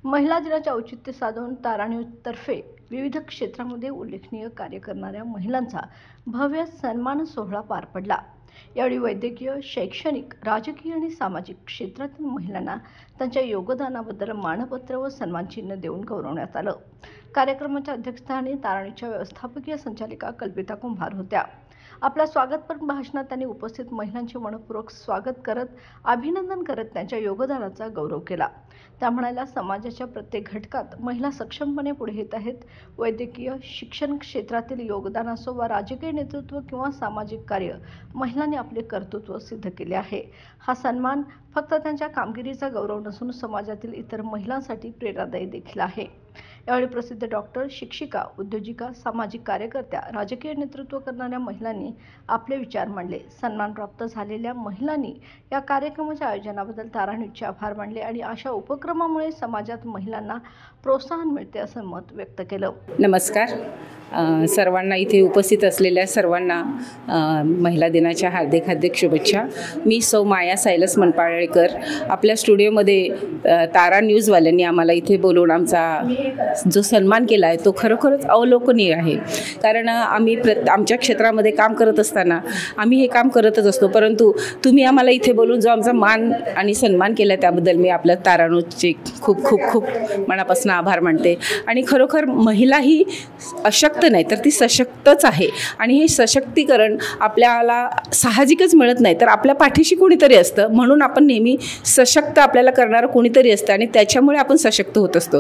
महिला दिनाचे औचित्य साधून तारा न्यूजतर्फे विविध क्षेत्रामध्ये उल्लेखनीय कार्य करणाऱ्या महिलांचा भव्य सन्मान सोहळा पार पडला। यावेळी वैद्यकीय, शैक्षणिक, राजकीय आणि सामाजिक क्षेत्रातील महिलांना त्यांच्या योगदानाबद्दल मानपत्र व सन्मानचिन्ह देऊन गौरवण्यात आलं। कार्यक्रमाच्या अध्यक्षस्थानी तारा न्यूजच्या व्यवस्थापकीय संचालिका कल्पिता कुंभार होत्या। आपल्या स्वागतपर भाषणात त्यांनी उपस्थित महिलांचे मनपूर्वक स्वागत करत अभिनंदन करत त्यांच्या योगदानाचा गौरव केला। त्या म्हणाल्या, समाजाच्या प्रत्येक घटकात महिला सक्षमपणे पुढे येत आहेत। वैद्यकीय, शिक्षण क्षेत्रातील योगदान असो वा राजकीय नेतृत्व किंवा सामाजिक कार्य, महिलांनी आपले कर्तृत्व सिद्ध केले आहे। हा सन्मान फक्त त्यांच्या कामगिरीचा गौरव नसून समाजातील इतर महिलांसाठी प्रेरणादायी देखील आहे। यावेळी प्रसिद्ध डॉक्टर, शिक्षिका, उद्योजिका, सामाजिक कार्यकर्त्या, राजकीय नेतृत्व करणाऱ्या महिलांनी आपले विचार मांडले। सन्मान प्राप्त झालेल्या महिलांनी या कार्यक्रमाच्या आयोजनाबद्दल तारा न्यूजचे आभार मानले आणि अशा उपक्रमामुळे समाजात महिलांना प्रोत्साहन मिळते असं मत व्यक्त केलं। नमस्कार सर्वांना, इथे उपस्थित असलेल्या सर्वांना महिला दिनाच्या हार्दिक शुभेच्छा। मी सौ माया सायलस मनपाळेकर। आपल्या स्टुडिओमध्ये तारा न्यूजवाल्यांनी आम्हाला इथे बोलवून आमचा जो सन्मान केला आहे तो खरोखरच अवलोकनीय आहे। कारण आम्ही आमच्या क्षेत्रामध्ये काम करत असताना आम्ही हे काम करतच असतो, परंतु तुम्ही आम्हाला इथे बोलून जो आमचा मान आणि सन्मान केला त्याबद्दल मी आपल्या तारा न्यूजचे खूप खूप खूप मनापासून आभार मानते। आणि खरोखर महिला ही अशक्त नाही तर ती सशक्तच आहे आणि हे सशक्तीकरण आपल्याला साहजिकच मिळत नाही, तर आपल्या पाठीशी कोणीतरी असतं, म्हणून आपण नेहमी सशक्त आपल्याला करणारं कोणीतरी असतं आणि त्याच्यामुळे आपण सशक्त होत असतो।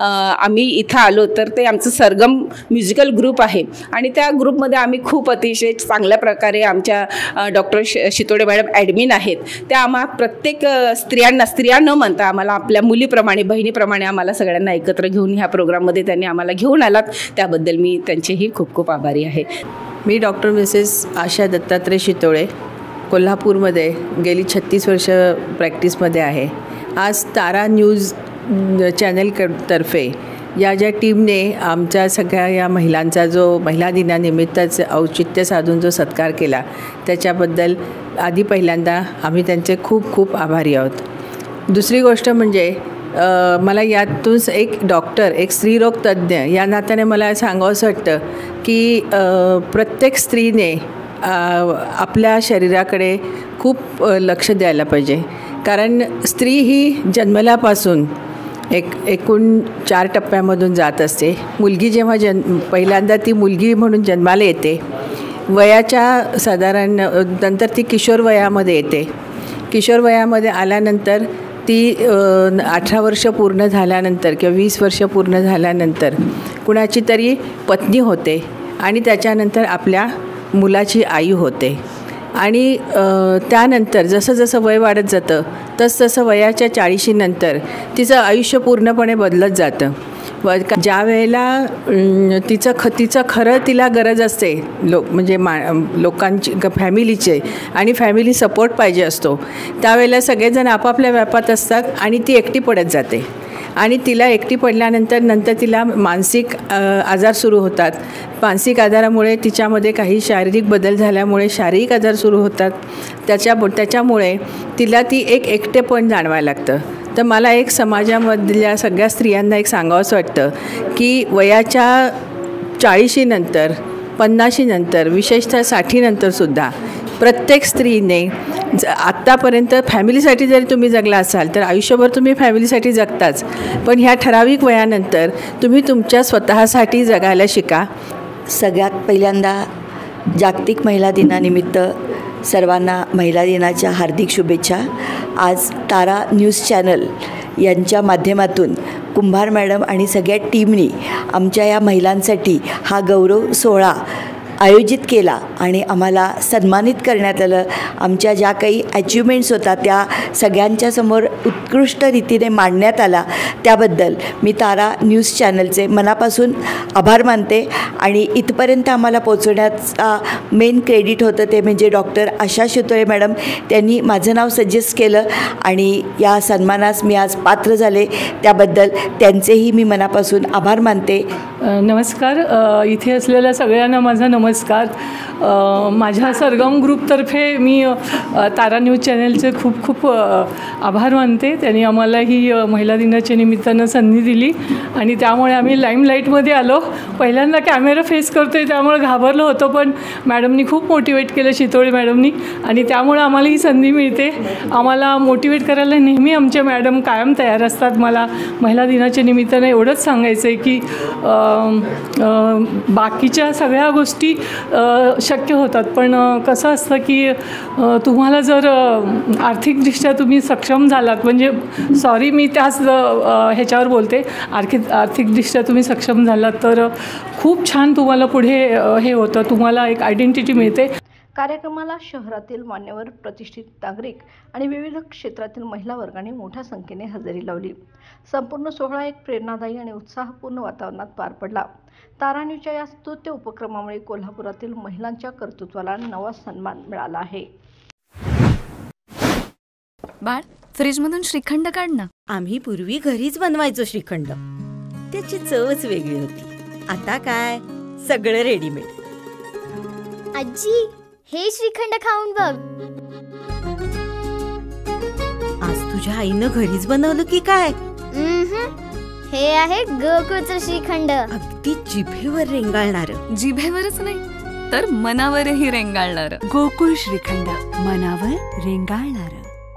आम्ही इथं आलो तर ते आमचं सरगम म्युझिकल ग्रुप आहे आणि त्या ग्रुपमध्ये आम्ही खूप अतिशय चांगल्या प्रकारे आमच्या डॉक्टर शितोडे मॅडम ॲडमिन आहेत। त्या आम्हा प्रत्येक स्त्रिया न म्हणता आम्हाला आपल्या मुलीप्रमाणे, बहिणीप्रमाणे आम्हाला सगळ्यांना एकत्र घेऊन ह्या प्रोग्राममध्ये त्यांनी आम्हाला घेऊन आलात, त्याबद्दल मी त्यांचेही खूप खूप आभारी आहे। मी डॉक्टर मिसेस आशा दत्तात्रय शितोळे, कोल्हापूरमध्ये गेली 36 वर्ष प्रॅक्टिसमध्ये आहे। आज तारा न्यूज चॅनलतर्फे या ज्या टीमने आमच्या सगळ्या या महिलांचा जो महिला दिनानिमित्ताचं औचित्य साधून जो सत्कार केला त्याच्याबद्दल आधी पहिल्यांदा आम्ही त्यांचे खूप खूप आभारी आहोत। दुसरी गोष्ट म्हणजे मला यातून एक डॉक्टर, एक स्त्रीरोग तज्ज्ञ या नात्याने मला सांगावंसं वाटतं की प्रत्येक स्त्रीने आपल्या शरीराकडे खूप लक्ष द्यायला पाहिजे। कारण स्त्री ही जन्मल्यापासून एकूण 4 टप्प्यामधून जात असते। मुलगी जेव्हा पहिल्यांदा ती मुलगी म्हणून जन्माला येते, वयाच्या साधारण नंतर ती किशोर वयामध्ये येते। किशोर वयामध्ये आल्यानंतर ती 18 वर्ष पूर्ण झाल्यानंतर किंवा 20 वर्ष पूर्ण झाल्यानंतर कुणाची तरी पत्नी होते आणि त्याच्यानंतर आपल्या मुलाची आई होते। आणि त्यानंतर जसं जसं वय वाढत जातं तसं वयाच्या 40 नंतर तिचं आयुष्य पूर्णपणे बदलत जातं। ज्या वेळेला तिचं खरं तिला गरज असते म्हणजे लोकांची, फॅमिलीचे आणि फॅमिली सपोर्ट पाहिजे असतो, त्यावेळेला सगळेजण आपापल्या व्यापात असतात आणि ती एकटी पडत जाते। आणि तिला एकटी पडल्यानंतर तिला मानसिक आजार सुरू होतात। मानसिक आजारामुळे तिच्यामध्ये काही शारीरिक बदल झाल्यामुळे शारीरिक आजार सुरू होतात। त्याच्यामुळे तिला ती एकटेपण जाणवायला लागतं। तर मला एक समाजामधल्या सगळ्या स्त्रियांना एक सांगावंसं वाटतं की वयाच्या 40 नंतर, 50 नंतर, विशेषतः 60 नंतरसुद्धा प्रत्येक स्त्रीने आत्तापर्यंत फॅमिलीसाठी जरी तुम्ही जगला असाल तर आयुष्यभर तुम्ही फॅमिलीसाठी जगताच, पण ह्या ठराविक वयानंतर तुम्ही तुमच्या स्वतःसाठी जगायला शिका। सगळ्यात पहिल्यांदा जागतिक महिला दिनानिमित्त सर्वांना महिला दिनाच्या हार्दिक शुभेच्छा। आज तारा न्यूज चॅनल यांच्या माध्यमातून कुंभार मॅडम आणि सगळ्या टीमनी आमच्या या महिलांसाठी हा गौरव सोहळा आयोजित केला आणि आम्हाला सन्मानित करण्यात आलं। आमच्या ज्या काही अचिव्हमेंट्स होत्या त्या सगळ्यांच्या समोर उत्कृष्ट रीतीने मांडण्यात आला, त्याबद्दल मी तारा न्यूज चॅनलचे मनापासून आभार मानते। आणि इथपर्यंत आम्हाला पोचवण्याचा मेन क्रेडिट होतं ते म्हणजे डॉक्टर आशा शितोळे मॅडम, त्यांनी माझं नाव सजेस्ट केलं आणि या सन्मानास मी आज पात्र झाले, त्याबद्दल त्यांचेही मी मनापासून आभार मानते। नमस्कार, इथे असलेल्या सगळ्यांना माझा नमस्कार। नमस्कार. माझ्या सरगम ग्रुपतर्फे मी तारा न्यूज चॅनलचे खूप खूप आभार मानते. त्यांनी आम्हाला ही महिला दिनाच्या निमित्तानं संधी दिली आणि त्यामुळे आम्ही लाईमलाईटमध्ये आलो. पहिल्यांदा कॅमेरा फेस करतो आहे त्यामुळे घाबरलो होतो, पण मॅडमनी खूप मोटिवेट केलं, शितोळे मॅडमनी, आणि त्यामुळे आम्हाला ही संधी मिळते. आम्हाला मोटिवेट करायला नेहमी आमच्या मॅडम कायम तयार असतात. मला महिला दिनाच्या निमित्तानं एवढंच सांगायचं आहे की बाकीच्या सगळ्या गोष्टी शक्य होतात, पण कसं असतं की तुम्हाला जर आर्थिकदृष्ट्या तुम्ही सक्षम झालात, म्हणजे सॉरी मी त्याच ह्याच्यावर बोलते, आर्थिकदृष्ट्या तुम्ही सक्षम झालात तर खूप छान तुम्हाला पुढे हे होतं, तुम्हाला एक आयडेंटिटी मिळते. कार्यक्रमाला शहरातील मान्यवर, प्रतिष्ठित नागरिक आणि विविध क्षेत्रातील महिला वर्गाने मोठ्या संख्येने हजेरी लावली. संपूर्ण सोहळा एक प्रेरणादायी आणि उत्साहपूर्ण वातावरणात पार पडला. तारा न्यूजच्या या स्तुत्य उपक्रमामुळे कोल्हापुरातील महिलांच्या कर्तृत्वाला नवा सन्मान मिळाला आहे. बाळ, फ्रीजमधून श्रीखंड काढ ना. आम्ही पूर्वी घरीच बनवायचो श्रीखंड, त्याची चवच वेगळी होती. आता काय सगळं रेडीमेड. आजी, हे श्रीखंड खाऊन बघ. आज तुझ्या आईनं घरीच बनवलं की काय? हे आहे गोकुळचं श्रीखंड. अगदी जिभेवर रेंगाळणार. जिभेवरच नाही तर मनावरही रेंगाळणार. गोकुळ श्रीखंड, मनावर रेंगाळणार.